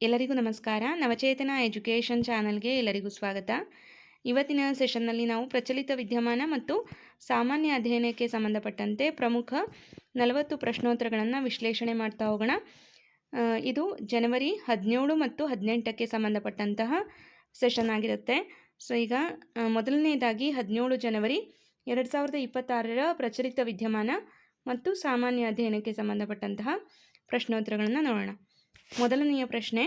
ಎಲ್ಲರಿಗೂ ನಮಸ್ಕಾರ. ನವಚೇತನ ಎಜುಕೇಷನ್ ಚಾನಲ್ಗೆ ಎಲ್ಲರಿಗೂ ಸ್ವಾಗತ. ಇವತ್ತಿನ ಸೆಷನ್ನಲ್ಲಿ ನಾವು ಪ್ರಚಲಿತ ವಿದ್ಯಮಾನ ಮತ್ತು ಸಾಮಾನ್ಯ ಅಧ್ಯಯನಕ್ಕೆ ಸಂಬಂಧಪಟ್ಟಂತೆ ಪ್ರಮುಖ 40 ಪ್ರಶ್ನೋತ್ತರಗಳನ್ನು ವಿಶ್ಲೇಷಣೆ ಮಾಡ್ತಾ ಹೋಗೋಣ. ಇದು ಜನವರಿ 17 ಮತ್ತು 18ಕ್ಕೆ ಸಂಬಂಧಪಟ್ಟಂತಹ ಸೆಷನ್ ಆಗಿರುತ್ತೆ. ಸೊ ಈಗ ಮೊದಲನೇದಾಗಿ 17 ಜನವರಿ 2026ರ ಪ್ರಚಲಿತ ವಿದ್ಯಮಾನ ಮತ್ತು ಸಾಮಾನ್ಯ ಅಧ್ಯಯನಕ್ಕೆ ಸಂಬಂಧಪಟ್ಟಂತಹ ಪ್ರಶ್ನೋತ್ತರಗಳನ್ನು ನೋಡೋಣ. ಮೊದಲನೆಯ ಪ್ರಶ್ನೆ,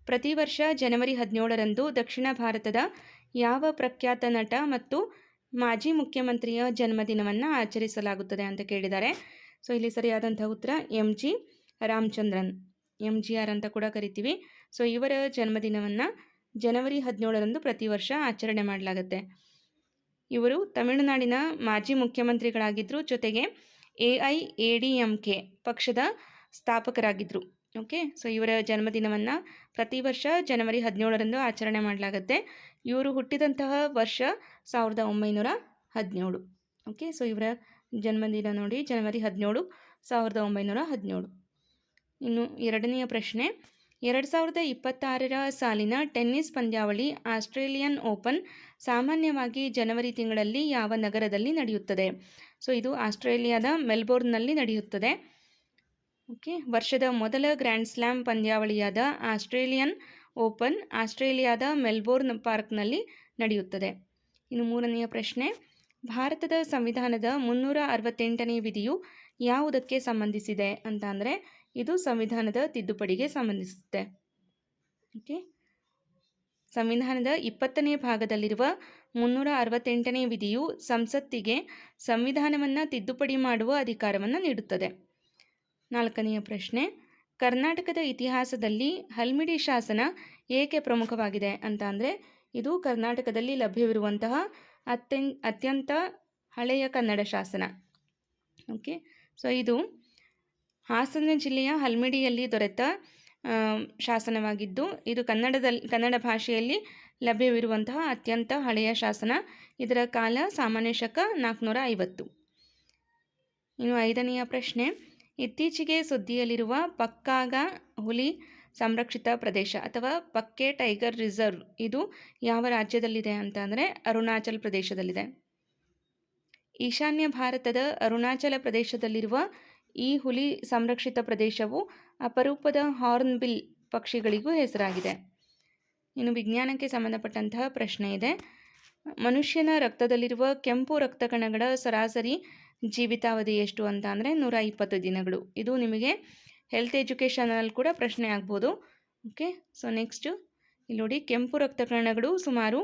ಪ್ರತಿ ವರ್ಷ ಜನವರಿ 17ರಂದು ದಕ್ಷಿಣ ಭಾರತದ ಯಾವ ಪ್ರಖ್ಯಾತ ನಟ ಮತ್ತು ಮಾಜಿ ಮುಖ್ಯಮಂತ್ರಿಯ ಜನ್ಮದಿನವನ್ನು ಆಚರಿಸಲಾಗುತ್ತದೆ ಅಂತ ಕೇಳಿದ್ದಾರೆ. ಸೊ ಇಲ್ಲಿ ಸರಿಯಾದಂಥ ಉತ್ತರ MG ರಾಮಚಂದ್ರನ್, MGR ಅಂತ ಕೂಡ ಕರಿತೀವಿ. ಸೊ ಇವರ ಜನ್ಮದಿನವನ್ನು ಜನವರಿ 17ರಂದು ಪ್ರತಿ ವರ್ಷ ಆಚರಣೆ ಮಾಡಲಾಗುತ್ತೆ. ಇವರು ತಮಿಳುನಾಡಿನ ಮಾಜಿ ಮುಖ್ಯಮಂತ್ರಿಗಳಾಗಿದ್ದರು, ಜೊತೆಗೆ AIADMK ಪಕ್ಷದ ಸ್ಥಾಪಕರಾಗಿದ್ದರು. ಓಕೆ, ಸೊ ಇವರ ಜನ್ಮದಿನವನ್ನು ಪ್ರತಿ ವರ್ಷ ಜನವರಿ 17ರಂದು ಆಚರಣೆ ಮಾಡಲಾಗುತ್ತೆ. ಇವರು ಹುಟ್ಟಿದಂತಹ ವರ್ಷ 1917. ಓಕೆ, ಸೊ ಇವರ ಜನ್ಮದಿನ ನೋಡಿ ಜನವರಿ 17, 1917. ಇನ್ನು ಎರಡನೆಯ ಪ್ರಶ್ನೆ, 2026ರ ಸಾಲಿನ ಟೆನ್ನಿಸ್ ಪಂದ್ಯಾವಳಿ ಆಸ್ಟ್ರೇಲಿಯನ್ ಓಪನ್ ಸಾಮಾನ್ಯವಾಗಿ ಜನವರಿ ತಿಂಗಳಲ್ಲಿ ಯಾವ ನಗರದಲ್ಲಿ ನಡೆಯುತ್ತದೆ? ಸೊ ಇದು ಆಸ್ಟ್ರೇಲಿಯಾದ ಮೆಲ್ಬೋರ್ನ್ನಲ್ಲಿ ನಡೆಯುತ್ತದೆ. ಓಕೆ, ವರ್ಷದ ಮೊದಲ ಗ್ರ್ಯಾಂಡ್ ಸ್ಲ್ಯಾಮ್ ಪಂದ್ಯಾವಳಿಯಾದ ಆಸ್ಟ್ರೇಲಿಯನ್ ಓಪನ್ ಆಸ್ಟ್ರೇಲಿಯಾದ ಮೆಲ್ಬೋರ್ನ್ ಪಾರ್ಕ್ನಲ್ಲಿ ನಡೆಯುತ್ತದೆ. ಇನ್ನು ಮೂರನೆಯ ಪ್ರಶ್ನೆ, ಭಾರತದ ಸಂವಿಧಾನದ 368ನೇ ವಿಧಿಯು ಯಾವುದಕ್ಕೆ ಸಂಬಂಧಿಸಿದೆ ಅಂತ ಅಂದರೆ ಇದು ಸಂವಿಧಾನದ ತಿದ್ದುಪಡಿಗೆ ಸಂಬಂಧಿಸುತ್ತೆ. ಓಕೆ, ಸಂವಿಧಾನದ 20ನೇ ಭಾಗದಲ್ಲಿರುವ 368ನೇ ವಿಧಿಯು ಸಂಸತ್ತಿಗೆ ಸಂವಿಧಾನವನ್ನು ತಿದ್ದುಪಡಿ ಮಾಡುವ ಅಧಿಕಾರವನ್ನು ನೀಡುತ್ತದೆ. ನಾಲ್ಕನೆಯ ಪ್ರಶ್ನೆ, ಕರ್ನಾಟಕದ ಇತಿಹಾಸದಲ್ಲಿ ಹಲ್ಮಿಡಿ ಶಾಸನ ಏಕೆ ಪ್ರಮುಖವಾಗಿದೆ ಅಂತ ಅಂದರೆ ಇದು ಕರ್ನಾಟಕದಲ್ಲಿ ಲಭ್ಯವಿರುವಂತಹ ಅತ್ಯಂತ ಹಳೆಯ ಕನ್ನಡ ಶಾಸನ. ಓಕೆ, ಸೊ ಇದು ಹಾಸನ ಜಿಲ್ಲೆಯ ಹಲ್ಮಿಡಿಯಲ್ಲಿ ದೊರೆತ ಶಾಸನವಾಗಿದ್ದು ಇದು ಕನ್ನಡ ಭಾಷೆಯಲ್ಲಿ ಲಭ್ಯವಿರುವಂತಹ ಅತ್ಯಂತ ಹಳೆಯ ಶಾಸನ. ಇದರ ಕಾಲ ಸಾಮಾನ್ಯ ಶಕ 450. ಇನ್ನು ಐದನೆಯ ಪ್ರಶ್ನೆ, ಇತ್ತೀಚೆಗೆ ಸುದ್ದಿಯಲ್ಲಿರುವ ಪಕ್ಕಾಗ ಹುಲಿ ಸಂರಕ್ಷಿತ ಪ್ರದೇಶ ಅಥವಾ ಪಕ್ಕೆ ಟೈಗರ್ ರಿಸರ್ವ್ ಇದು ಯಾವ ರಾಜ್ಯದಲ್ಲಿದೆ ಅಂತ ಅಂದರೆ ಅರುಣಾಚಲ ಪ್ರದೇಶದಲ್ಲಿದೆ. ಈಶಾನ್ಯ ಭಾರತದ ಅರುಣಾಚಲ ಪ್ರದೇಶದಲ್ಲಿರುವ ಈ ಹುಲಿ ಸಂರಕ್ಷಿತ ಪ್ರದೇಶವು ಅಪರೂಪದ ಹಾರ್ನ್ಬಿಲ್ ಪಕ್ಷಿಗಳಿಗೂ ಹೆಸರಾಗಿದೆ. ಇನ್ನು ವಿಜ್ಞಾನಕ್ಕೆ ಸಂಬಂಧಪಟ್ಟಂತಹ ಪ್ರಶ್ನೆ ಇದೆ, ಮನುಷ್ಯನ ರಕ್ತದಲ್ಲಿರುವ ಕೆಂಪು ರಕ್ತ ಕಣಗಳ ಸರಾಸರಿ ಜೀವಿತಾವಧಿ ಎಷ್ಟು ಅಂತ ಅಂದರೆ 120 ದಿನಗಳು. ಇದು ನಿಮಗೆ ಹೆಲ್ತ್ ಎಜುಕೇಷನಲ್ಲಿ ಕೂಡ ಪ್ರಶ್ನೆ ಆಗ್ಬೋದು. ಓಕೆ, ಸೊ ನೆಕ್ಸ್ಟು ಇಲ್ಲಿ ನೋಡಿ, ಕೆಂಪು ರಕ್ತ ಕಣಗಳು ಸುಮಾರು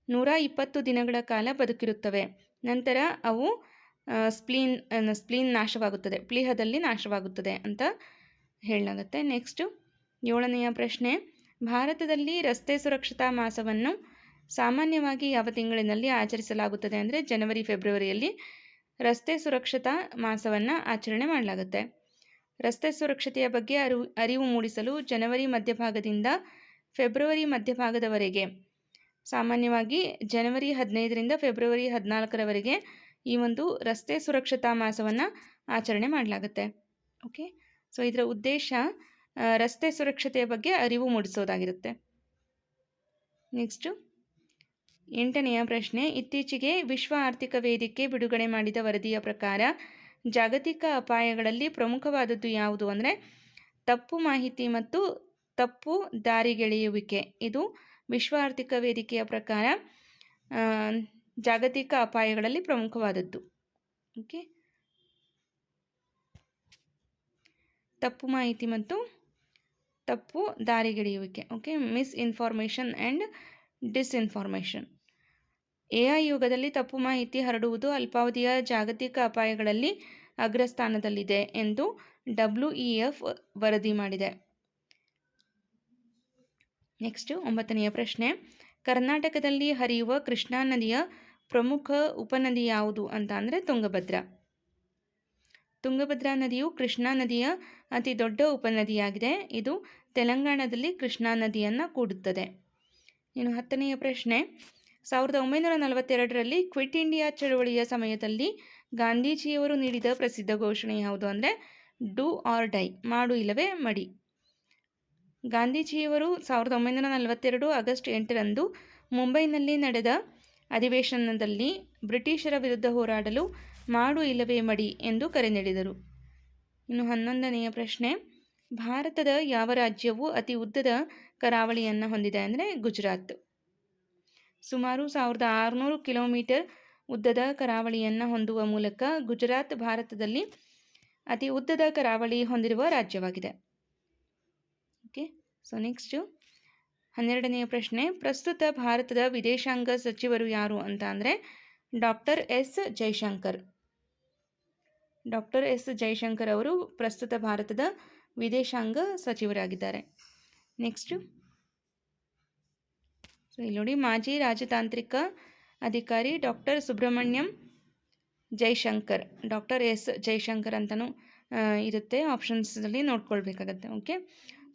120 ದಿನಗಳ ಕಾಲ ಬದುಕಿರುತ್ತವೆ. ನಂತರ ಅವು ಸ್ಪ್ಲೀನ್ ನಾಶವಾಗುತ್ತದೆ, ಪ್ಲೀಹದಲ್ಲಿ ನಾಶವಾಗುತ್ತದೆ ಅಂತ ಹೇಳಲಾಗುತ್ತೆ. ನೆಕ್ಸ್ಟು 7ನೆಯ ಪ್ರಶ್ನೆ, ಭಾರತದಲ್ಲಿ ರಸ್ತೆ ಸುರಕ್ಷತಾ ಮಾಸವನ್ನು ಸಾಮಾನ್ಯವಾಗಿ ಯಾವ ತಿಂಗಳಿನಲ್ಲಿ ಆಚರಿಸಲಾಗುತ್ತದೆ ಅಂದರೆ ಜನವರಿ ಫೆಬ್ರವರಿಯಲ್ಲಿ ರಸ್ತೆ ಸುರಕ್ಷತಾ ಮಾಸವನ್ನು ಆಚರಣೆ ಮಾಡಲಾಗುತ್ತೆ. ರಸ್ತೆ ಸುರಕ್ಷತೆಯ ಬಗ್ಗೆ ಅರಿವು ಮೂಡಿಸಲು ಜನವರಿ ಮಧ್ಯಭಾಗದಿಂದ ಫೆಬ್ರವರಿ ಮಧ್ಯಭಾಗದವರೆಗೆ, ಸಾಮಾನ್ಯವಾಗಿ ಜನವರಿ 15ರಿಂದ ಫೆಬ್ರವರಿ 14ರವರೆಗೆ ಈ ಒಂದು ರಸ್ತೆ ಸುರಕ್ಷತಾ ಮಾಸವನ್ನು ಆಚರಣೆ ಮಾಡಲಾಗುತ್ತೆ. ಓಕೆ, ಸೊ ಇದರ ಉದ್ದೇಶ ರಸ್ತೆ ಸುರಕ್ಷತೆಯ ಬಗ್ಗೆ ಅರಿವು ಮೂಡಿಸೋದಾಗಿರುತ್ತೆ. ನೆಕ್ಸ್ಟು 8ನೆಯ ಪ್ರಶ್ನೆ, ಇತ್ತೀಚೆಗೆ ವಿಶ್ವ ಆರ್ಥಿಕ ವೇದಿಕೆ ಬಿಡುಗಡೆ ಮಾಡಿದ ವರದಿಯ ಪ್ರಕಾರ ಜಾಗತಿಕ ಅಪಾಯಗಳಲ್ಲಿ ಪ್ರಮುಖವಾದದ್ದು ಯಾವುದು ಅಂದರೆ ತಪ್ಪು ಮಾಹಿತಿ ಮತ್ತು ತಪ್ಪು ದಾರಿಗೆಳೆಯುವಿಕೆ. ಇದು ವಿಶ್ವ ಆರ್ಥಿಕ ವೇದಿಕೆಯ ಪ್ರಕಾರ ಜಾಗತಿಕ ಅಪಾಯಗಳಲ್ಲಿ ಪ್ರಮುಖವಾದದ್ದು. ಓಕೆ, ತಪ್ಪು ಮಾಹಿತಿ ಮತ್ತು ತಪ್ಪು ದಾರಿಗೆಳೆಯುವಿಕೆ. Okay, misinformation and disinformation. AI ಯುಗದಲ್ಲಿ ತಪ್ಪು ಮಾಹಿತಿ ಹರಡುವುದು ಅಲ್ಪಾವಧಿಯ ಜಾಗತಿಕ ಅಪಾಯಗಳಲ್ಲಿ ಅಗ್ರಸ್ಥಾನದಲ್ಲಿದೆ ಎಂದು WEF ವರದಿ ಮಾಡಿದೆ. ನೆಕ್ಸ್ಟು 9ನೆಯ ಪ್ರಶ್ನೆ, ಕರ್ನಾಟಕದಲ್ಲಿ ಹರಿಯುವ ಕೃಷ್ಣಾ ನದಿಯ ಪ್ರಮುಖ ಉಪನದಿ ಯಾವುದು ಅಂತ ಅಂದರೆ ತುಂಗಭದ್ರಾ. ತುಂಗಭದ್ರಾ ನದಿಯು ಕೃಷ್ಣಾ ನದಿಯ ಅತಿ ದೊಡ್ಡ ಉಪನದಿಯಾಗಿದೆ. ಇದು ತೆಲಂಗಾಣದಲ್ಲಿ ಕೃಷ್ಣಾ ನದಿಯನ್ನು ಕೂಡುತ್ತದೆ. ಇನ್ನು 10ನೆಯ ಪ್ರಶ್ನೆ, 1942ರಲ್ಲಿ ಕ್ವಿಟ್ ಇಂಡಿಯಾ ಚಳವಳಿಯ ಸಮಯದಲ್ಲಿ ಗಾಂಧೀಜಿಯವರು ನೀಡಿದ ಪ್ರಸಿದ್ಧ ಘೋಷಣೆ ಯಾವುದು ಅಂದರೆ ಡೂ ಆರ್ ಡೈ, ಮಾಡು ಇಲ್ಲವೇ ಮಡಿ. ಗಾಂಧೀಜಿಯವರು 1942 ಆಗಸ್ಟ್ 8ರಂದು ಮುಂಬೈನಲ್ಲಿ ನಡೆದ ಅಧಿವೇಶನದಲ್ಲಿ ಬ್ರಿಟಿಷರ ವಿರುದ್ಧ ಹೋರಾಡಲು ಮಾಡು ಇಲ್ಲವೇ ಮಡಿ ಎಂದು ಕರೆ ನೀಡಿದರು. ಇನ್ನು 11ನೆಯ ಪ್ರಶ್ನೆ, ಭಾರತದ ಯಾವ ರಾಜ್ಯವು ಅತಿ ಉದ್ದದ ಕರಾವಳಿಯನ್ನು ಹೊಂದಿದೆ ಅಂದರೆ ಗುಜರಾತ್. ಸುಮಾರು 1600 ಕಿಲೋಮೀಟರ್ ಉದ್ದದ ಕರಾವಳಿಯನ್ನು ಹೊಂದುವ ಮೂಲಕ ಗುಜರಾತ್ ಭಾರತದಲ್ಲಿ ಅತಿ ಉದ್ದದ ಕರಾವಳಿ ಹೊಂದಿರುವ ರಾಜ್ಯವಾಗಿದೆ. ಓಕೆ, ಸೊ ನೆಕ್ಸ್ಟು 12ನೆಯ ಪ್ರಶ್ನೆ, ಪ್ರಸ್ತುತ ಭಾರತದ ವಿದೇಶಾಂಗ ಸಚಿವರು ಯಾರು ಅಂತ ಅಂದರೆ doctor S Jaishankar. Doctor S Jaishankar ಅವರು ಪ್ರಸ್ತುತ ಭಾರತದ ವಿದೇಶಾಂಗ ಸಚಿವರಾಗಿದ್ದಾರೆ. ನೆಕ್ಸ್ಟು ಸೊ ಇಲ್ಲಿ ನೋಡಿ, ಮಾಜಿ ರಾಜತಾಂತ್ರಿಕ ಅಧಿಕಾರಿ doctor Subrahmanyam Jaishankar, doctor S Jaishankar ಅಂತಲೂ ಇರುತ್ತೆ, ಆಪ್ಷನ್ಸಲ್ಲಿ ನೋಡ್ಕೊಳ್ಬೇಕಾಗತ್ತೆ. ಓಕೆ,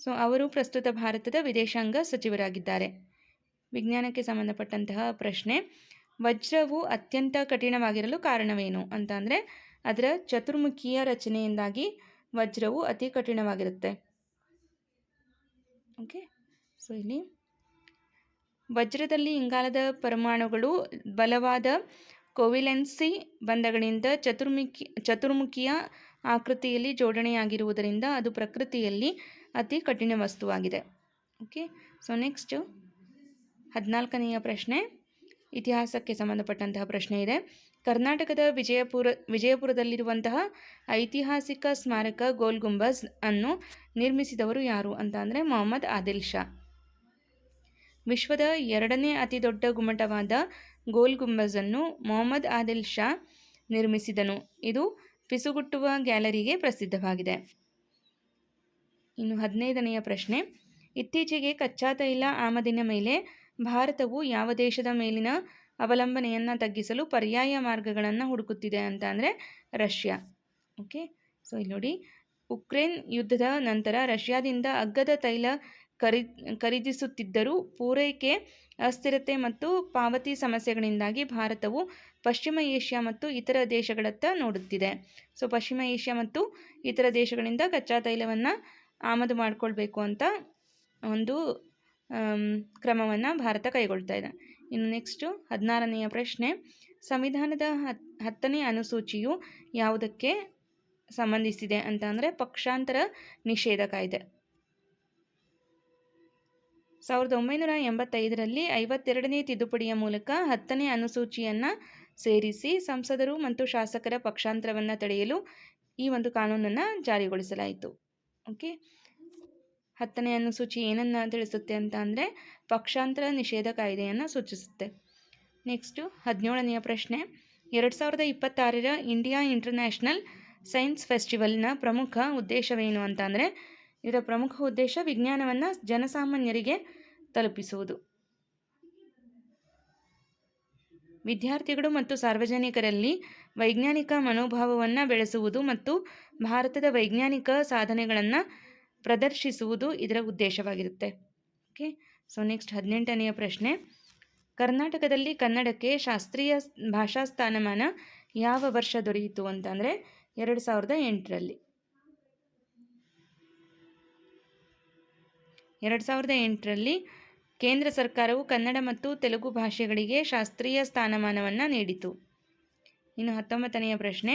ಸೊ ಅವರು ಪ್ರಸ್ತುತ ಭಾರತದ ವಿದೇಶಾಂಗ ಸಚಿವರಾಗಿದ್ದಾರೆ. ವಿಜ್ಞಾನಕ್ಕೆ ಸಂಬಂಧಪಟ್ಟಂತಹ ಪ್ರಶ್ನೆ, ವಜ್ರವು ಅತ್ಯಂತ ಕಠಿಣವಾಗಿರಲು ಕಾರಣವೇನು ಅಂತ ಅಂದರೆ ಅದರ ಚತುರ್ಮುಖೀಯ ರಚನೆಯಿಂದಾಗಿ ವಜ್ರವು ಅತಿ ಕಠಿಣವಾಗಿರುತ್ತೆ. ಓಕೆ, ಸೊ ಇಲ್ಲಿ ವಜ್ರದಲ್ಲಿ ಇಂಗಾಲದ ಪರಮಾಣುಗಳು ಬಲವಾದ ಕೋವಿಲೆನ್ಸಿ ಬಂಧಗಳಿಂದ ಚತುರ್ಮುಖೀಯ ಆಕೃತಿಯಲ್ಲಿ ಜೋಡಣೆಯಾಗಿರುವುದರಿಂದ ಅದು ಪ್ರಕೃತಿಯಲ್ಲಿ ಅತಿ ಕಠಿಣ ವಸ್ತುವಾಗಿದೆ. ಓಕೆ, ಸೊ ನೆಕ್ಸ್ಟು 14ನೆಯ ಪ್ರಶ್ನೆ, ಇತಿಹಾಸಕ್ಕೆ ಸಂಬಂಧಪಟ್ಟಂತಹ ಪ್ರಶ್ನೆ ಇದೆ. ಕರ್ನಾಟಕದ ವಿಜಯಪುರದಲ್ಲಿರುವಂತಹ ಐತಿಹಾಸಿಕ ಸ್ಮಾರಕ ಗೋಲ್ ಗುಂಬಜ್ ಅನ್ನು ನಿರ್ಮಿಸಿದವರು ಯಾರು ಅಂತ ಅಂದರೆ ಮೊಹಮ್ಮದ್ ಆದಿಲ್ ಶಾ. ವಿಶ್ವದ 2ನೇ ಅತಿ ದೊಡ್ಡ ಗುಮ್ಮಟವಾದ ಗೋಲ್ ಗುಂಬಜನ್ನು ಮೊಹಮ್ಮದ್ ಆದಿಲ್ ಶಾ ನಿರ್ಮಿಸಿದನು. ಇದು ಪಿಸುಗುಟ್ಟುವ ಗ್ಯಾಲರಿಗೆ ಪ್ರಸಿದ್ಧವಾಗಿದೆ. ಇನ್ನು 15ನೆಯ ಪ್ರಶ್ನೆ, ಇತ್ತೀಚೆಗೆ ಕಚ್ಚಾ ತೈಲ ಆಮದಿನ ಮೇಲೆ ಭಾರತವು ಯಾವ ದೇಶದ ಮೇಲಿನ ಅವಲಂಬನೆಯನ್ನು ತಗ್ಗಿಸಲು ಪರ್ಯಾಯ ಮಾರ್ಗಗಳನ್ನು ಹುಡುಕುತ್ತಿದೆ ಅಂತ ಅಂದರೆ ರಷ್ಯಾ. ಓಕೆ, ಸೊ ಇಲ್ಲಿ ನೋಡಿ, ಉಕ್ರೇನ್ ಯುದ್ಧದ ನಂತರ ರಷ್ಯಾದಿಂದ ಅಗ್ಗದ ತೈಲ ಖರೀದಿಸುತ್ತಿದ್ದರೂ ಪೂರೈಕೆ ಅಸ್ಥಿರತೆ ಮತ್ತು ಪಾವತಿ ಸಮಸ್ಯೆಗಳಿಂದಾಗಿ ಭಾರತವು ಪಶ್ಚಿಮ ಏಷ್ಯಾ ಮತ್ತು ಇತರ ದೇಶಗಳತ್ತ ನೋಡುತ್ತಿದೆ. ಸೊ ಪಶ್ಚಿಮ ಏಷ್ಯಾ ಮತ್ತು ಇತರ ದೇಶಗಳಿಂದ ಕಚ್ಚಾ ತೈಲವನ್ನು ಆಮದು ಮಾಡಿಕೊಳ್ಬೇಕು ಅಂತ ಒಂದು ಕ್ರಮವನ್ನು ಭಾರತ ಕೈಗೊಳ್ತಾ ಇದೆ. ಇನ್ನು ನೆಕ್ಸ್ಟು 16ನೆಯ ಪ್ರಶ್ನೆ, ಸಂವಿಧಾನದ 10ನೇ ಅನುಸೂಚಿಯು ಯಾವುದಕ್ಕೆ ಸಂಬಂಧಿಸಿದೆ ಅಂತ ಅಂದರೆ ಪಕ್ಷಾಂತರ ನಿಷೇಧ ಕಾಯ್ದೆ. 1985ರಲ್ಲಿ 52ನೇ ತಿದ್ದುಪಡಿಯ ಮೂಲಕ 10ನೇ ಅನುಸೂಚಿಯನ್ನು ಸೇರಿಸಿ ಸಂಸದರು ಮತ್ತು ಶಾಸಕರ ಪಕ್ಷಾಂತರವನ್ನು ತಡೆಯಲು ಈ ಒಂದು ಕಾನೂನನ್ನು ಜಾರಿಗೊಳಿಸಲಾಯಿತು. ಓಕೆ, 10ನೇ ಅನುಸೂಚಿ ಏನನ್ನು ತಿಳಿಸುತ್ತೆ ಅಂತ ಅಂದರೆ ಪಕ್ಷಾಂತರ ನಿಷೇಧ ಕಾಯ್ದೆಯನ್ನು ಸೂಚಿಸುತ್ತೆ. ನೆಕ್ಸ್ಟು 17ನೆಯ ಪ್ರಶ್ನೆ, 2026ರ ಇಂಡಿಯಾ ಇಂಟರ್ನ್ಯಾಷನಲ್ ಸೈನ್ಸ್ ಫೆಸ್ಟಿವಲ್ನ ಪ್ರಮುಖ ಉದ್ದೇಶವೇನು ಅಂತ ಅಂದರೆ ಇದರ ಪ್ರಮುಖ ಉದ್ದೇಶ ವಿಜ್ಞಾನವನ್ನು ಜನಸಾಮಾನ್ಯರಿಗೆ ತಲುಪಿಸುವುದು. ವಿದ್ಯಾರ್ಥಿಗಳು ಮತ್ತು ಸಾರ್ವಜನಿಕರಲ್ಲಿ ವೈಜ್ಞಾನಿಕ ಮನೋಭಾವವನ್ನು ಬೆಳೆಸುವುದು ಮತ್ತು ಭಾರತದ ವೈಜ್ಞಾನಿಕ ಸಾಧನೆಗಳನ್ನು ಪ್ರದರ್ಶಿಸುವುದು ಇದರ ಉದ್ದೇಶವಾಗಿರುತ್ತೆ. ಓಕೆ, ಸೊ ನೆಕ್ಸ್ಟ್ 18ನೆಯ ಪ್ರಶ್ನೆ, ಕರ್ನಾಟಕದಲ್ಲಿ ಕನ್ನಡಕ್ಕೆ ಶಾಸ್ತ್ರೀಯ ಭಾಷಾ ಸ್ಥಾನಮಾನ ಯಾವ ವರ್ಷ ದೊರೆಯಿತು ಅಂತಂದರೆ 2008ರಲ್ಲಿ. 2008ರಲ್ಲಿ ಕೇಂದ್ರ ಸರ್ಕಾರವು ಕನ್ನಡ ಮತ್ತು ತೆಲುಗು ಭಾಷೆಗಳಿಗೆ ಶಾಸ್ತ್ರೀಯ ಸ್ಥಾನಮಾನವನ್ನು ನೀಡಿತು. ಇನ್ನು 19ನೆಯ ಪ್ರಶ್ನೆ,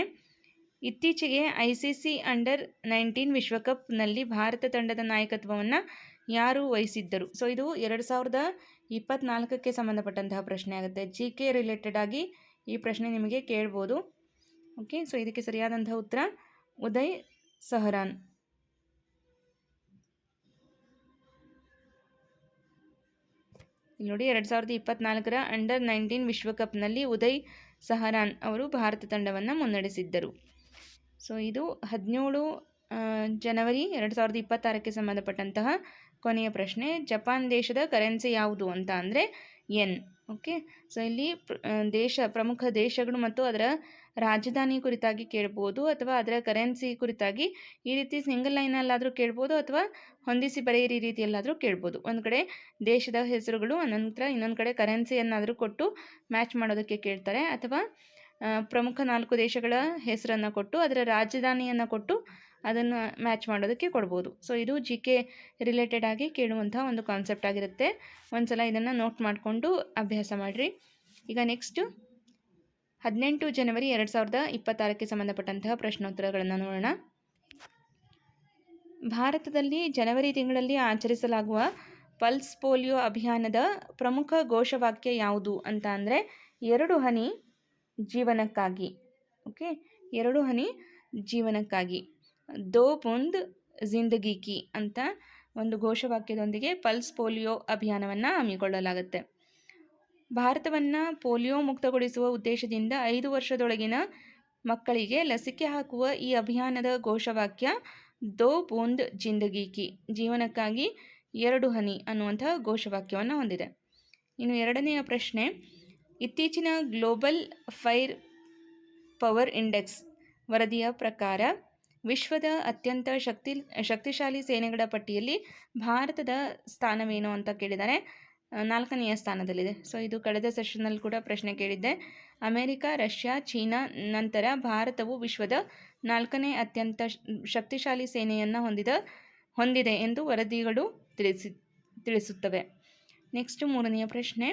ಇತ್ತೀಚೆಗೆ ICC ಅಂಡರ್-19 ವಿಶ್ವಕಪ್ನಲ್ಲಿ ಭಾರತ ತಂಡದ ನಾಯಕತ್ವವನ್ನು ಯಾರು ವಹಿಸಿದ್ದರು? ಸೊ ಇದು 2024ಕ್ಕೆ ಸಂಬಂಧಪಟ್ಟಂತಹ ಪ್ರಶ್ನೆ ಆಗುತ್ತೆ. GK ರಿಲೇಟೆಡ್ ಆಗಿ ಈ ಪ್ರಶ್ನೆ ನಿಮಗೆ ಕೇಳ್ಬೋದು. ಓಕೆ, ಸೊ ಇದಕ್ಕೆ ಸರಿಯಾದಂತಹ ಉತ್ತರ ಉದಯ್ ಸಹರಾನ್. ಇಲ್ಲಿ ನೋಡಿ, 2024ರ ಅಂಡರ್-19 ವಿಶ್ವಕಪ್ನಲ್ಲಿ ಉದಯ್ ಸಹರಾನ್ ಅವರು ಭಾರತ ತಂಡವನ್ನು ಮುನ್ನಡೆಸಿದ್ದರು. ಸೊ ಇದು 17 ಜನವರಿ 2026ಕ್ಕೆ ಸಂಬಂಧಪಟ್ಟಂತಹ ಕೊನೆಯ ಪ್ರಶ್ನೆ. ಜಪಾನ್ ದೇಶದ ಕರೆನ್ಸಿ ಯಾವುದು ಅಂತ ಅಂದರೆ ಯೆನ್. ಓಕೆ, ಸೊ ಇಲ್ಲಿ ಪ್ರಮುಖ ದೇಶಗಳು ಮತ್ತು ಅದರ ರಾಜಧಾನಿ ಕುರಿತಾಗಿ ಕೇಳ್ಬೋದು, ಅಥವಾ ಅದರ ಕರೆನ್ಸಿ ಕುರಿತಾಗಿ ಈ ರೀತಿ ಸಿಂಗಲ್ ಲೈನಲ್ಲಾದರೂ ಕೇಳ್ಬೋದು, ಅಥವಾ ಹೊಂದಿಸಿ ಬರೆಯಿರಿ ರೀತಿಯಲ್ಲಾದರೂ ಕೇಳ್ಬೋದು. ಒಂದು ಕಡೆ ದೇಶದ ಹೆಸರುಗಳು, ಅನಂತರ ಇನ್ನೊಂದು ಕಡೆ ಕರೆನ್ಸಿಯನ್ನಾದರೂ ಕೊಟ್ಟು ಮ್ಯಾಚ್ ಮಾಡೋದಕ್ಕೆ ಕೇಳ್ತಾರೆ, ಅಥವಾ ಪ್ರಮುಖ 4 ದೇಶಗಳ ಹೆಸರನ್ನು ಕೊಟ್ಟು ಅದರ ರಾಜಧಾನಿಯನ್ನು ಕೊಟ್ಟು ಅದನ್ನು ಮ್ಯಾಚ್ ಮಾಡೋದಕ್ಕೆ ಕೊಡ್ಬೋದು. ಸೊ ಇದು ಜಿ ಕೆ ರಿಲೇಟೆಡ್ ಆಗಿ ಕೇಳುವಂಥ ಒಂದು ಕಾನ್ಸೆಪ್ಟ್ ಆಗಿರುತ್ತೆ. ಒಂದು ಸಲ ಇದನ್ನು ನೋಟ್ ಮಾಡಿಕೊಂಡು ಅಭ್ಯಾಸ ಮಾಡಿರಿ. ಈಗ ನೆಕ್ಸ್ಟು 18 ಜನವರಿ 2026ಕ್ಕೆ ಸಂಬಂಧಪಟ್ಟಂತಹ ಪ್ರಶ್ನೋತ್ತರಗಳನ್ನು ನೋಡೋಣ. ಭಾರತದಲ್ಲಿ ಜನವರಿ ತಿಂಗಳಲ್ಲಿ ಆಚರಿಸಲಾಗುವ ಪಲ್ಸ್ ಪೋಲಿಯೋ ಅಭಿಯಾನದ ಪ್ರಮುಖ ಘೋಷವಾಕ್ಯ ಯಾವುದು ಅಂತ ಅಂದರೆ 2 ಹನಿ ಜೀವನಕ್ಕಾಗಿ. ಓಕೆ, 2 ಹನಿ ಜೀವನಕ್ಕಾಗಿ, ದೋ ಬೂಂದ್ ಜಿಂದಗಿ ಕಿ ಅಂತ ಒಂದು ಘೋಷವಾಕ್ಯದೊಂದಿಗೆ ಪಲ್ಸ್ ಪೋಲಿಯೋ ಅಭಿಯಾನವನ್ನು ಹಮ್ಮಿಕೊಳ್ಳಲಾಗುತ್ತೆ. ಭಾರತವನ್ನು ಪೋಲಿಯೋ ಮುಕ್ತಗೊಳಿಸುವ ಉದ್ದೇಶದಿಂದ 5 ವರ್ಷದೊಳಗಿನ ಮಕ್ಕಳಿಗೆ ಲಸಿಕೆ ಹಾಕುವ ಈ ಅಭಿಯಾನದ ಘೋಷವಾಕ್ಯ ದೋ ಬೂಂದ್ ಜಿಂದಗಿ ಕಿ, ಜೀವನಕ್ಕಾಗಿ 2 ಹನಿ ಅನ್ನುವಂಥ ಘೋಷವಾಕ್ಯವನ್ನು ಹೊಂದಿದೆ. ಇನ್ನು ಎರಡನೆಯ ಪ್ರಶ್ನೆ, ಇತ್ತೀಚಿನ ಗ್ಲೋಬಲ್ ಫೈರ್ ಪವರ್ ಇಂಡೆಕ್ಸ್ ವರದಿಯ ಪ್ರಕಾರ ವಿಶ್ವದ ಅತ್ಯಂತ ಶಕ್ತಿಶಾಲಿ ಸೇನೆಗಳ ಪಟ್ಟಿಯಲ್ಲಿ ಭಾರತದ ಸ್ಥಾನವೇನು ಅಂತ ಕೇಳಿದ್ದಾರೆ. 4ನೆಯ ಸ್ಥಾನದಲ್ಲಿದೆ. ಸೊ ಇದು ಕಳೆದ ಸೆಷನ್ನಲ್ಲಿ ಕೂಡ ಪ್ರಶ್ನೆ ಕೇಳಿದ್ದೆ. ಅಮೆರಿಕ, ರಷ್ಯಾ, ಚೀನಾ ನಂತರ ಭಾರತವು ವಿಶ್ವದ 4ನೇ ಅತ್ಯಂತ ಶಕ್ತಿಶಾಲಿ ಸೇನೆಯನ್ನು ಹೊಂದಿದೆ ಎಂದು ವರದಿಗಳು ತಿಳಿಸುತ್ತವೆ. ನೆಕ್ಸ್ಟ್ 3ನೆಯ ಪ್ರಶ್ನೆ,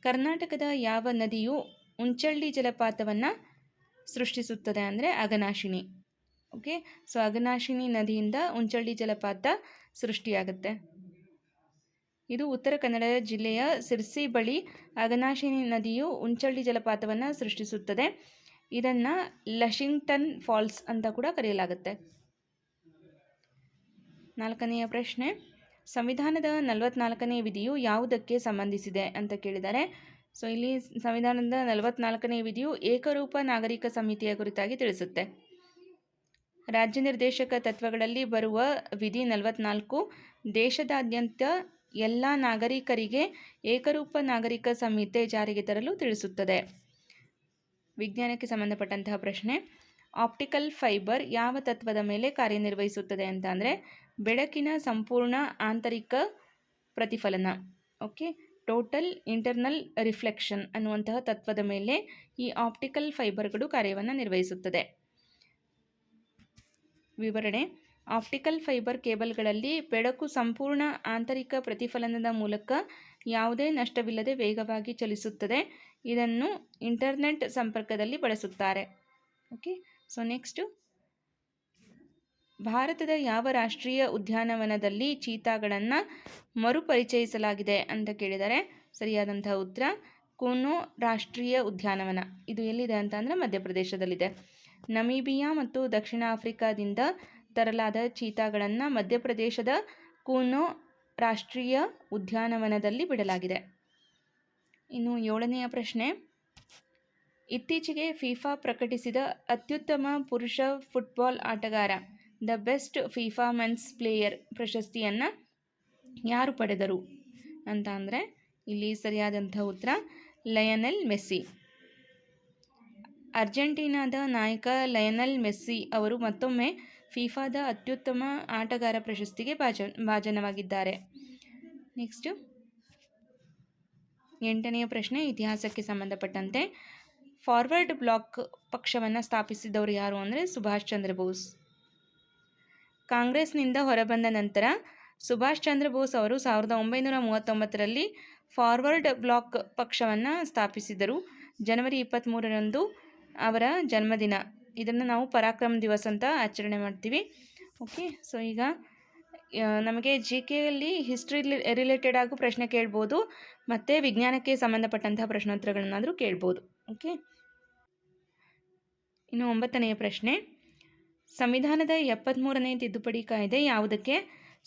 ಕರ್ನಾಟಕದ ಯಾವ ನದಿಯು ಉಂಚಳ್ಳಿ ಜಲಪಾತವನ್ನು ಸೃಷ್ಟಿಸುತ್ತದೆ ಅಂದರೆ ಅಘನಾಶಿನಿ. ಓಕೆ, ಸೊ ಅಘನಾಶಿನಿ ನದಿಯಿಂದ ಉಂಚಳ್ಳಿ ಜಲಪಾತ ಸೃಷ್ಟಿಯಾಗುತ್ತೆ. ಇದು ಉತ್ತರ ಕನ್ನಡ ಜಿಲ್ಲೆಯ ಸಿರ್ಸಿ ಬಳಿ ಅಘನಾಶಿನಿ ನದಿಯು ಉಂಚಳ್ಳಿ ಜಲಪಾತವನ್ನು ಸೃಷ್ಟಿಸುತ್ತದೆ. ಇದನ್ನು ಲಶಿಂಗ್ಟನ್ ಫಾಲ್ಸ್ ಅಂತ ಕೂಡ ಕರೆಯಲಾಗುತ್ತೆ. 4ನೆಯ ಪ್ರಶ್ನೆ, ಸಂವಿಧಾನದ 44ನೇ ವಿಧಿಯು ಯಾವುದಕ್ಕೆ ಸಂಬಂಧಿಸಿದೆ ಅಂತ ಕೇಳಿದ್ದಾರೆ. ಸೊ ಇಲ್ಲಿ ಸಂವಿಧಾನದ 44ನೇ ವಿಧಿಯು ಏಕರೂಪ ನಾಗರಿಕ ಸಮಿತಿಯ ಕುರಿತಾಗಿ ತಿಳಿಸುತ್ತೆ. ರಾಜ್ಯ ನಿರ್ದೇಶಕ ತತ್ವಗಳಲ್ಲಿ ಬರುವ ವಿಧಿ 44 ದೇಶದಾದ್ಯಂತ ಎಲ್ಲ ನಾಗರಿಕರಿಗೆ ಏಕರೂಪ ನಾಗರಿಕ ಸಂಹಿತೆ ಜಾರಿಗೆ ತರಲು ತಿಳಿಸುತ್ತದೆ. ವಿಜ್ಞಾನಕ್ಕೆ ಸಂಬಂಧಪಟ್ಟಂತಹ ಪ್ರಶ್ನೆ, ಆಪ್ಟಿಕಲ್ ಫೈಬರ್ ಯಾವ ತತ್ವದ ಮೇಲೆ ಕಾರ್ಯನಿರ್ವಹಿಸುತ್ತದೆ ಅಂತ ಅಂದರೆ ಬೆಳಕಿನ ಸಂಪೂರ್ಣ ಆಂತರಿಕ ಪ್ರತಿಫಲನ. ಓಕೆ, ಟೋಟಲ್ ಇಂಟರ್ನಲ್ ರಿಫ್ಲೆಕ್ಷನ್ ಅನ್ನುವಂತಹ ತತ್ವದ ಮೇಲೆ ಈ ಆಪ್ಟಿಕಲ್ ಫೈಬರ್ಗಳು ಕಾರ್ಯವನ್ನು ನಿರ್ವಹಿಸುತ್ತದೆ. ವಿವರಣೆ, ಆಪ್ಟಿಕಲ್ ಫೈಬರ್ ಕೇಬಲ್ಗಳಲ್ಲಿ ಬೆಳಕು ಸಂಪೂರ್ಣ ಆಂತರಿಕ ಪ್ರತಿಫಲನದ ಮೂಲಕ ಯಾವುದೇ ನಷ್ಟವಿಲ್ಲದೆ ವೇಗವಾಗಿ ಚಲಿಸುತ್ತದೆ. ಇದನ್ನು ಇಂಟರ್ನೆಟ್ ಸಂಪರ್ಕದಲ್ಲಿ ಬಳಸುತ್ತಾರೆ. ಓಕೆ, ಸೊ ನೆಕ್ಸ್ಟು, ಭಾರತದ ಯಾವ ರಾಷ್ಟ್ರೀಯ ಉದ್ಯಾನವನದಲ್ಲಿ ಚೀತಾಗಳನ್ನು ಮರುಪರಿಚಯಿಸಲಾಗಿದೆ ಅಂತ ಕೇಳಿದರೆ ಸರಿಯಾದಂತಹ ಉತ್ತರ ಕೂನೋ ರಾಷ್ಟ್ರೀಯ ಉದ್ಯಾನವನ. ಇದು ಎಲ್ಲಿದೆ ಅಂತ ಅಂದರೆ ಮಧ್ಯಪ್ರದೇಶದಲ್ಲಿದೆ. ನಮೀಬಿಯಾ ಮತ್ತು ದಕ್ಷಿಣ ಆಫ್ರಿಕಾದಿಂದ ತರಲಾದ ಚೀತಾಗಳನ್ನು ಮಧ್ಯಪ್ರದೇಶದ ಕೂನೋ ರಾಷ್ಟ್ರೀಯ ಉದ್ಯಾನವನದಲ್ಲಿ ಬಿಡಲಾಗಿದೆ. ಇನ್ನು 7ನೆಯ ಪ್ರಶ್ನೆ, ಇತ್ತೀಚೆಗೆ ಫಿಫಾ ಪ್ರಕಟಿಸಿದ ಅತ್ಯುತ್ತಮ ಪುರುಷ ಫುಟ್ಬಾಲ್ ಆಟಗಾರ the best FIFA men's player ಪ್ರಶಸ್ತಿಯನ್ನು ಯಾರು ಪಡೆದರು ಅಂತ ಅಂದರೆ ಇಲ್ಲಿ ಸರಿಯಾದಂಥ ಉತ್ತರ ಲಯನೆಲ್ ಮೆಸ್ಸಿ. ಅರ್ಜೆಂಟೀನಾದ ನಾಯಕ ಲಯನೆಲ್ ಮೆಸ್ಸಿ ಅವರು ಮತ್ತೊಮ್ಮೆ ಫಿಫಾದ ಅತ್ಯುತ್ತಮ ಆಟಗಾರ ಪ್ರಶಸ್ತಿಗೆ ಭಾಜನವಾಗಿದ್ದಾರೆ. ನೆಕ್ಸ್ಟು 8ನೆಯ ಪ್ರಶ್ನೆ, ಇತಿಹಾಸಕ್ಕೆ ಸಂಬಂಧಪಟ್ಟಂತೆ ಫಾರ್ವರ್ಡ್ ಬ್ಲಾಕ್ ಪಕ್ಷವನ್ನು ಸ್ಥಾಪಿಸಿದವರು ಯಾರು ಅಂದರೆ ಸುಭಾಷ್ ಚಂದ್ರ ಬೋಸ್. ಕಾಂಗ್ರೆಸ್ನಿಂದ ಹೊರಬಂದ ನಂತರ ಸುಭಾಷ್ ಚಂದ್ರ ಬೋಸ್ ಅವರು 1939ರಲ್ಲಿ ಫಾರ್ವರ್ಡ್ ಬ್ಲಾಕ್ ಪಕ್ಷವನ್ನು ಸ್ಥಾಪಿಸಿದರು. ಜನವರಿ 23ರಂದು ಅವರ ಜನ್ಮದಿನ. ಇದನ್ನು ನಾವು ಪರಾಕ್ರಮ್ ದಿವಸ್ ಅಂತ ಆಚರಣೆ ಮಾಡ್ತೀವಿ. ಓಕೆ, ಸೊ ಈಗ ನಮಗೆ ಜಿ ಕೆಯಲ್ಲಿ ಹಿಸ್ಟ್ರಿ ರಿಲೇಟೆಡ್ ಆಗು ಪ್ರಶ್ನೆ ಕೇಳ್ಬೋದು, ಮತ್ತು ವಿಜ್ಞಾನಕ್ಕೆ ಸಂಬಂಧಪಟ್ಟಂತಹ ಪ್ರಶ್ನೋತ್ತರಗಳನ್ನಾದರೂ ಕೇಳ್ಬೋದು. ಓಕೆ, ಇನ್ನು 9ನೆಯ ಪ್ರಶ್ನೆ, ಸಂವಿಧಾನದ 73ನೇ ತಿದ್ದುಪಡಿ ಕಾಯ್ದೆ ಯಾವುದಕ್ಕೆ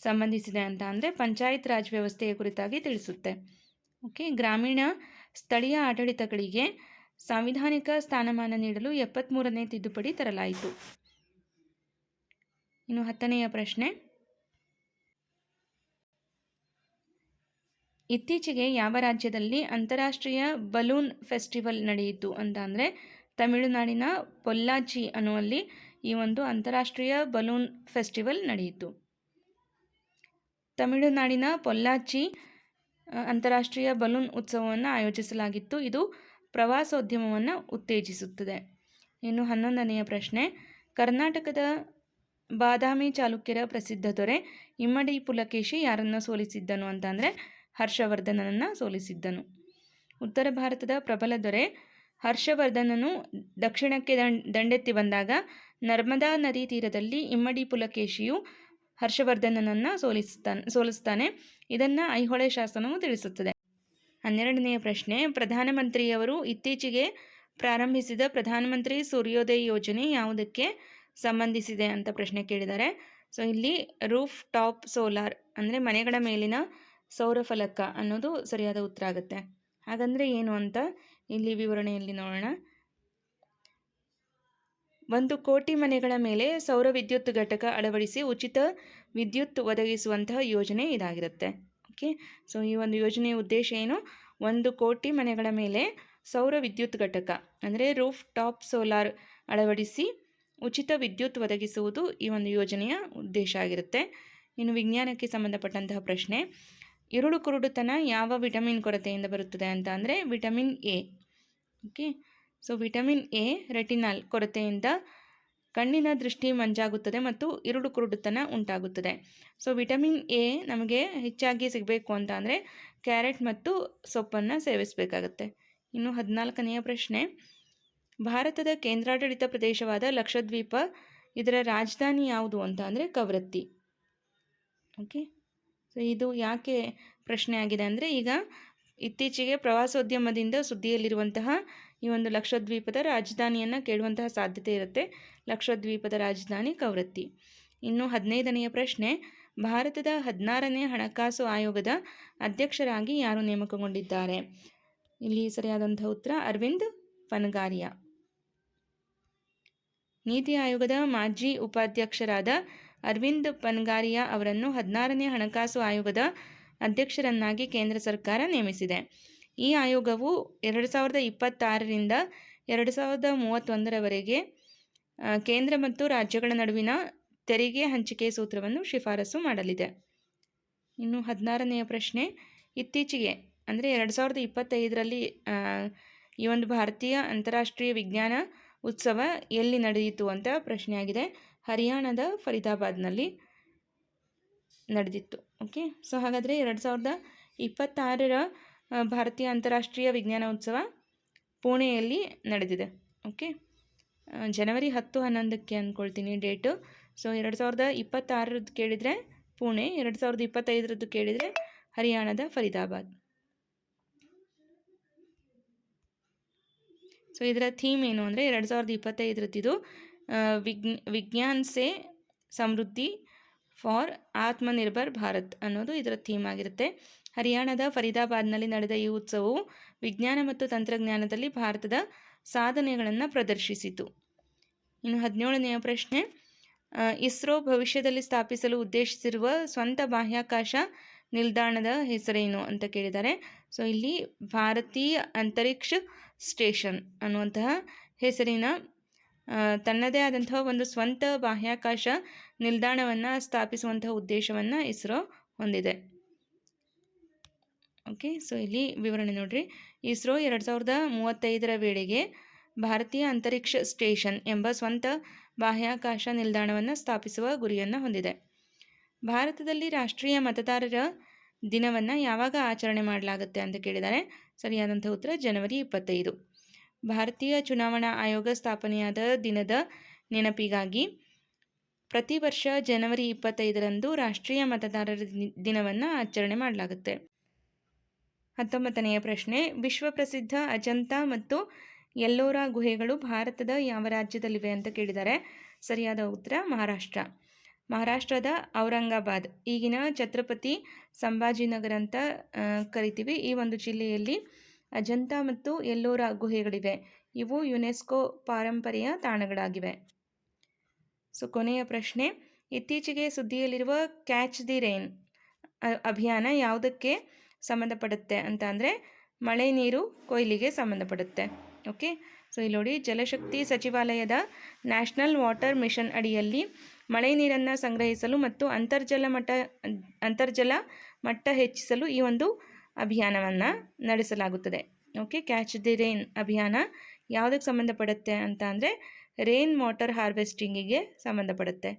ಸಂಬಂಧಿಸಿದೆ ಅಂತ ಅಂದರೆ ಪಂಚಾಯತ್ ರಾಜ್ ವ್ಯವಸ್ಥೆಯ ಕುರಿತಾಗಿ ತಿಳಿಸುತ್ತೆ. ಓಕೆ, ಗ್ರಾಮೀಣ ಸ್ಥಳೀಯ ಆಡಳಿತಗಳಿಗೆ ಸಾಂವಿಧಾನಿಕ ಸ್ಥಾನಮಾನ ನೀಡಲು 73ನೇ ತಿದ್ದುಪಡಿ ತರಲಾಯಿತು. ಇನ್ನು 10ನೆಯ ಪ್ರಶ್ನೆ, ಇತ್ತೀಚೆಗೆ ಯಾವ ರಾಜ್ಯದಲ್ಲಿ ಅಂತಾರಾಷ್ಟ್ರೀಯ ಬಲೂನ್ ಫೆಸ್ಟಿವಲ್ ನಡೆಯಿತು ಅಂತ ಅಂದರೆ ತಮಿಳುನಾಡಿನ ಪೊಲ್ಲಾಚಿ ಅನ್ನುವಲ್ಲಿ ಈ ಒಂದು ಅಂತಾರಾಷ್ಟ್ರೀಯ ಬಲೂನ್ ಫೆಸ್ಟಿವಲ್ ನಡೆಯಿತು. ತಮಿಳುನಾಡಿನ ಪೊಲ್ಲಾಚಿ ಅಂತಾರಾಷ್ಟ್ರೀಯ ಬಲೂನ್ ಉತ್ಸವವನ್ನು ಆಯೋಜಿಸಲಾಗಿತ್ತು. ಇದು ಪ್ರವಾಸೋದ್ಯಮವನ್ನು ಉತ್ತೇಜಿಸುತ್ತದೆ. ಇನ್ನು 11ನೆಯ ಪ್ರಶ್ನೆ, ಕರ್ನಾಟಕದ ಬಾದಾಮಿ ಚಾಲುಕ್ಯರ ಪ್ರಸಿದ್ಧ ದೊರೆ ಇಮ್ಮಡಿ ಪುಲಕೇಶಿ ಯಾರನ್ನು ಸೋಲಿಸಿದ್ದನು ಅಂತ ಅಂದರೆ ಹರ್ಷವರ್ಧನನನ್ನು ಸೋಲಿಸಿದ್ದನು. ಉತ್ತರ ಭಾರತದ ಪ್ರಬಲ ದೊರೆ ಹರ್ಷವರ್ಧನನು ದಕ್ಷಿಣಕ್ಕೆ ದಂಡೆತ್ತಿ ಬಂದಾಗ ನರ್ಮದಾ ನದಿ ತೀರದಲ್ಲಿ ಇಮ್ಮಡಿ ಪುಲಕೇಶಿಯು ಹರ್ಷವರ್ಧನನನ್ನು ಸೋಲಿಸ್ತಾನೆ. ಇದನ್ನು ಐಹೊಳೆ ಶಾಸನವು ತಿಳಿಸುತ್ತದೆ. 12ನೆಯ ಪ್ರಶ್ನೆ, ಪ್ರಧಾನಮಂತ್ರಿಯವರು ಇತ್ತೀಚೆಗೆ ಪ್ರಾರಂಭಿಸಿದ ಪ್ರಧಾನಮಂತ್ರಿ ಸೂರ್ಯೋದಯ ಯೋಜನೆ ಯಾವುದಕ್ಕೆ ಸಂಬಂಧಿಸಿದೆ ಅಂತ ಪ್ರಶ್ನೆ ಕೇಳಿದ್ದಾರೆ. ಸೊ ಇಲ್ಲಿ ರೂಫ್ ಟಾಪ್ ಸೋಲಾರ್ ಅಂದರೆ ಮನೆಗಳ ಮೇಲಿನ ಸೌರಫಲಕ ಅನ್ನೋದು ಸರಿಯಾದ ಉತ್ತರ ಆಗುತ್ತೆ. ಹಾಗಂದರೆ ಏನು ಅಂತ ಇಲ್ಲಿ ವಿವರಣೆಯಲ್ಲಿ ನೋಡೋಣ. 1 ಕೋಟಿ ಮನೆಗಳ ಮೇಲೆ ಸೌರ ವಿದ್ಯುತ್ ಘಟಕ ಅಳವಡಿಸಿ ಉಚಿತ ವಿದ್ಯುತ್ ಒದಗಿಸುವಂತಹ ಯೋಜನೆ ಇದಾಗಿರುತ್ತೆ. ಓಕೆ, ಸೊ ಈ ಒಂದು ಯೋಜನೆಯ ಉದ್ದೇಶ ಏನು? 1 ಕೋಟಿ ಮನೆಗಳ ಮೇಲೆ ಸೌರ ವಿದ್ಯುತ್ ಘಟಕ ಅಂದರೆ ರೂಫ್ ಟಾಪ್ ಸೋಲಾರ್ ಅಳವಡಿಸಿ ಉಚಿತ ವಿದ್ಯುತ್ ಒದಗಿಸುವುದು ಈ ಒಂದು ಯೋಜನೆಯ ಉದ್ದೇಶ ಆಗಿರುತ್ತೆ. ಇನ್ನು ವಿಜ್ಞಾನಕ್ಕೆ ಸಂಬಂಧಪಟ್ಟಂತಹ ಪ್ರಶ್ನೆ, ಇರುಳು ಕುರುಡುತನ ಯಾವ ವಿಟಮಿನ್ ಕೊರತೆಯಿಂದ ಬರುತ್ತದೆ ಅಂತ ಅಂದರೆ vitamin A. Okay, so vitamin A retinol ಕೊರತೆಯಿಂದ ಕಣ್ಣಿನ ದೃಷ್ಟಿ ಮಂಜಾಗುತ್ತದೆ ಮತ್ತು ಇರುಳು ಕುರುಡುತನ ಉಂಟಾಗುತ್ತದೆ. ಸೊ ವಿಟಮಿನ್ ಎ ನಮಗೆ ಹೆಚ್ಚಾಗಿ ಸಿಗಬೇಕು ಅಂತ ಅಂದರೆ ಕ್ಯಾರೆಟ್ ಮತ್ತು ಸೊಪ್ಪನ್ನು ಸೇವಿಸಬೇಕಾಗತ್ತೆ. ಇನ್ನು 14ನೆಯ ಪ್ರಶ್ನೆ, ಭಾರತದ ಕೇಂದ್ರಾಡಳಿತ ಪ್ರದೇಶವಾದ ಲಕ್ಷದ್ವೀಪ ಇದರ ರಾಜಧಾನಿ ಯಾವುದು ಅಂತ ಅಂದರೆ ಕವರತ್ತಿ. ಓಕೆ, ಸೊ ಇದು ಯಾಕೆ ಪ್ರಶ್ನೆ ಆಗಿದೆ ಅಂದರೆ ಈಗ ಇತ್ತೀಚೆಗೆ ಪ್ರವಾಸೋದ್ಯಮದಿಂದ ಸುದ್ದಿಯಲ್ಲಿರುವಂತಹ ಈ ಒಂದು ಲಕ್ಷದ್ವೀಪದ ರಾಜಧಾನಿಯನ್ನು ಕೇಳುವಂತಹ ಸಾಧ್ಯತೆ ಇರುತ್ತೆ. ಲಕ್ಷದ್ವೀಪದ ರಾಜಧಾನಿ ಕವರತ್ತಿ. ಇನ್ನು 15ನೆಯ ಪ್ರಶ್ನೆ, ಭಾರತದ 16ನೇ ಹಣಕಾಸು ಆಯೋಗದ ಅಧ್ಯಕ್ಷರಾಗಿ ಯಾರು ನೇಮಕಗೊಂಡಿದ್ದಾರೆ? ಇಲ್ಲಿ ಸರಿಯಾದಂಥ ಉತ್ತರ ಅರವಿಂದ್ ಪನಗಾರಿಯಾ. ನೀತಿ ಆಯೋಗದ ಮಾಜಿ ಉಪಾಧ್ಯಕ್ಷರಾದ ಅರವಿಂದ್ ಪನಗಾರಿಯಾ ಅವರನ್ನು 16ನೇ ಹಣಕಾಸು ಆಯೋಗದ ಅಧ್ಯಕ್ಷರನ್ನಾಗಿ ಕೇಂದ್ರ ಸರ್ಕಾರ ನೇಮಿಸಿದೆ. ಈ ಆಯೋಗವು 2026ರಿಂದ 2031ರವರೆಗೆ ಕೇಂದ್ರ ಮತ್ತು ರಾಜ್ಯಗಳ ನಡುವಿನ ತೆರಿಗೆ ಹಂಚಿಕೆ ಸೂತ್ರವನ್ನು ಶಿಫಾರಸು ಮಾಡಲಿದೆ. ಇನ್ನು 16ನೆಯ ಪ್ರಶ್ನೆ, ಇತ್ತೀಚೆಗೆ ಅಂದರೆ 2025ರಲ್ಲಿ ಈ ಒಂದು ಭಾರತೀಯ ಅಂತಾರಾಷ್ಟ್ರೀಯ ವಿಜ್ಞಾನ ಉತ್ಸವ ಎಲ್ಲಿ ನಡೆಯಿತು ಅಂತ ಪ್ರಶ್ನೆಯಾಗಿದೆ. ಹರಿಯಾಣದ ಫರೀದಾಬಾದ್ನಲ್ಲಿ ನಡೆದಿತ್ತು. ಓಕೆ, ಸೊ ಹಾಗಾದರೆ 2026ರ ಭಾರತೀಯ ಅಂತಾರಾಷ್ಟ್ರೀಯ ವಿಜ್ಞಾನ ಉತ್ಸವ ಪುಣೆಯಲ್ಲಿ ನಡೆದಿದೆ. ಓಕೆ, ಜನವರಿ 10-11ಕ್ಕೆ ಅಂದ್ಕೊಳ್ತೀನಿ ಡೇಟು. ಸೊ 2026ರದ್ದು ಕೇಳಿದರೆ ಪುಣೆ, 2025ರದ್ದು ಕೇಳಿದರೆ ಹರಿಯಾಣದ ಫರೀದಾಬಾದ್. ಸೊ ಇದರ ಥೀಮ್ ಏನು ಅಂದರೆ 2025ರದ್ದು ವಿಜ್ಞಾನ್ ಸೇ ಸಮೃದ್ಧಿ ಫಾರ್ ಆತ್ಮನಿರ್ಭರ್ ಭಾರತ್ ಅನ್ನೋದು ಇದರ ಥೀಮ್ ಆಗಿರುತ್ತೆ. ಹರಿಯಾಣದ ಫರೀದಾಬಾದ್ನಲ್ಲಿ ನಡೆದ ಈ ಉತ್ಸವವು ವಿಜ್ಞಾನ ಮತ್ತು ತಂತ್ರಜ್ಞಾನದಲ್ಲಿ ಭಾರತದ ಸಾಧನೆಗಳನ್ನು ಪ್ರದರ್ಶಿಸಿತು. ಇನ್ನು 17ನೆಯ ಪ್ರಶ್ನೆ, ಇಸ್ರೋ ಭವಿಷ್ಯದಲ್ಲಿ ಸ್ಥಾಪಿಸಲು ಉದ್ದೇಶಿಸಿರುವ ಸ್ವಂತ ಬಾಹ್ಯಾಕಾಶ ನಿಲ್ದಾಣದ ಹೆಸರೇನು ಅಂತ ಕೇಳಿದ್ದಾರೆ. ಸೊ ಇಲ್ಲಿ ಭಾರತೀಯ ಅಂತರಿಕ್ಷ ಸ್ಟೇಷನ್ ಅನ್ನುವಂತಹ ಹೆಸರಿನ ತನ್ನದೇ ಆದಂತಹ ಒಂದು ಸ್ವಂತ ಬಾಹ್ಯಾಕಾಶ ನಿಲ್ದಾಣವನ್ನು ಸ್ಥಾಪಿಸುವಂತಹ ಉದ್ದೇಶವನ್ನು ಇಸ್ರೋ ಹೊಂದಿದೆ. ಓಕೆ, ಸೊ ಇಲ್ಲಿ ವಿವರಣೆ ನೋಡ್ರಿ. ಇಸ್ರೋ 2035ರ ವೇಳೆಗೆ ಭಾರತೀಯ ಅಂತರಿಕ್ಷ ಸ್ಟೇಷನ್ ಎಂಬ ಸ್ವಂತ ಬಾಹ್ಯಾಕಾಶ ನಿಲ್ದಾಣವನ್ನು ಸ್ಥಾಪಿಸುವ ಗುರಿಯನ್ನು ಹೊಂದಿದೆ. ಭಾರತದಲ್ಲಿ ರಾಷ್ಟ್ರೀಯ ಮತದಾರರ ದಿನವನ್ನು ಯಾವಾಗ ಆಚರಣೆ ಮಾಡಲಾಗುತ್ತೆ ಅಂತ ಕೇಳಿದ್ದಾರೆ. ಸರಿಯಾದಂಥ ಉತ್ತರ ಜನವರಿ 25. ಭಾರತೀಯ ಚುನಾವಣಾ ಆಯೋಗ ಸ್ಥಾಪನೆಯಾದ ದಿನದ ನೆನಪಿಗಾಗಿ ಪ್ರತಿ ವರ್ಷ ಜನವರಿ 25ರಂದು ರಾಷ್ಟ್ರೀಯ ಮತದಾರರ ದಿನವನ್ನು ಆಚರಣೆ ಮಾಡಲಾಗುತ್ತೆ. 19ನೆಯ ಪ್ರಶ್ನೆ, ವಿಶ್ವಪ್ರಸಿದ್ಧ ಅಜಂತಾ ಮತ್ತು ಎಲ್ಲೋರಾ ಗುಹೆಗಳು ಭಾರತದ ಯಾವ ರಾಜ್ಯದಲ್ಲಿವೆ ಅಂತ ಕೇಳಿದ್ದಾರೆ. ಸರಿಯಾದ ಉತ್ತರ ಮಹಾರಾಷ್ಟ್ರ. ಮಹಾರಾಷ್ಟ್ರದ ಔರಂಗಾಬಾದ್, ಈಗಿನ ಛತ್ರಪತಿ ಸಂಭಾಜಿನಗರ ಅಂತ ಕರಿತೀವಿ, ಈ ಒಂದು ಜಿಲ್ಲೆಯಲ್ಲಿ ಅಜಂತಾ ಮತ್ತು ಎಲ್ಲೋರಾ ಗುಹೆಗಳಿವೆ. ಇವು ಯುನೆಸ್ಕೋ ಪಾರಂಪರೆಯ ತಾಣಗಳಾಗಿವೆ. ಸೊ ಕೊನೆಯ ಪ್ರಶ್ನೆ, ಇತ್ತೀಚೆಗೆ ಸುದ್ದಿಯಲ್ಲಿರುವ ಕ್ಯಾಚ್ ದಿ ರೈನ್ ಅಭಿಯಾನ ಯಾವುದಕ್ಕೆ ಸಂಬಂಧಪಡುತ್ತೆ ಅಂತ ಅಂದರೆ ಮಳೆ ನೀರು ಕೊಯ್ಲಿಗೆ ಸಂಬಂಧಪಡುತ್ತೆ. ಓಕೆ, ಸೊ ಇಲ್ಲಿ ನೋಡಿ, ಜಲಶಕ್ತಿ ಸಚಿವಾಲಯದ ನ್ಯಾಷನಲ್ ವಾಟರ್ ಮಿಷನ್ ಅಡಿಯಲ್ಲಿ ಮಳೆ ನೀರನ್ನು ಸಂಗ್ರಹಿಸಲು ಮತ್ತು ಅಂತರ್ಜಲ ಮಟ್ಟ ಹೆಚ್ಚಿಸಲು ಈ ಒಂದು ಅಭಿಯಾನವನ್ನು ನಡೆಸಲಾಗುತ್ತದೆ. ಓಕೆ, ಕ್ಯಾಚ್ ದಿ ರೈನ್ ಅಭಿಯಾನ ಯಾವುದಕ್ಕೆ ಸಂಬಂಧಪಡುತ್ತೆ ಅಂತ ಅಂದರೆ ರೇನ್ ವಾಟರ್ ಹಾರ್ವೆಸ್ಟಿಂಗಿಗೆ ಸಂಬಂಧಪಡುತ್ತೆ.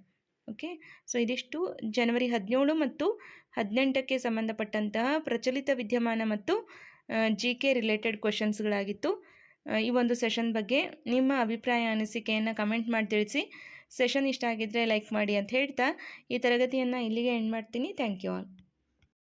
ಓಕೆ. ಸೊ ಇದಿಷ್ಟು ಜನವರಿ 17 ಮತ್ತು 18ಕ್ಕೆ ಸಂಬಂಧಪಟ್ಟಂತಹ ಪ್ರಚಲಿತ ವಿದ್ಯಮಾನ ಮತ್ತು GK ರಿಲೇಟೆಡ್ ಕ್ವಶನ್ಸ್ಗಳಾಗಿತ್ತು. ಈ ಒಂದು ಸೆಷನ್ ಬಗ್ಗೆ ನಿಮ್ಮ ಅಭಿಪ್ರಾಯ ಅನಿಸಿಕೆಯನ್ನು ಕಮೆಂಟ್ ಮಾಡಿ ತಿಳಿಸಿ. ಸೆಷನ್ ಇಷ್ಟ ಆಗಿದ್ದರೆ ಲೈಕ್ ಮಾಡಿ ಅಂತ ಹೇಳ್ತಾ ಈ ತರಗತಿಯನ್ನು ಇಲ್ಲಿಗೆ ಎಂಡ್ ಮಾಡ್ತೀನಿ. Thank you all.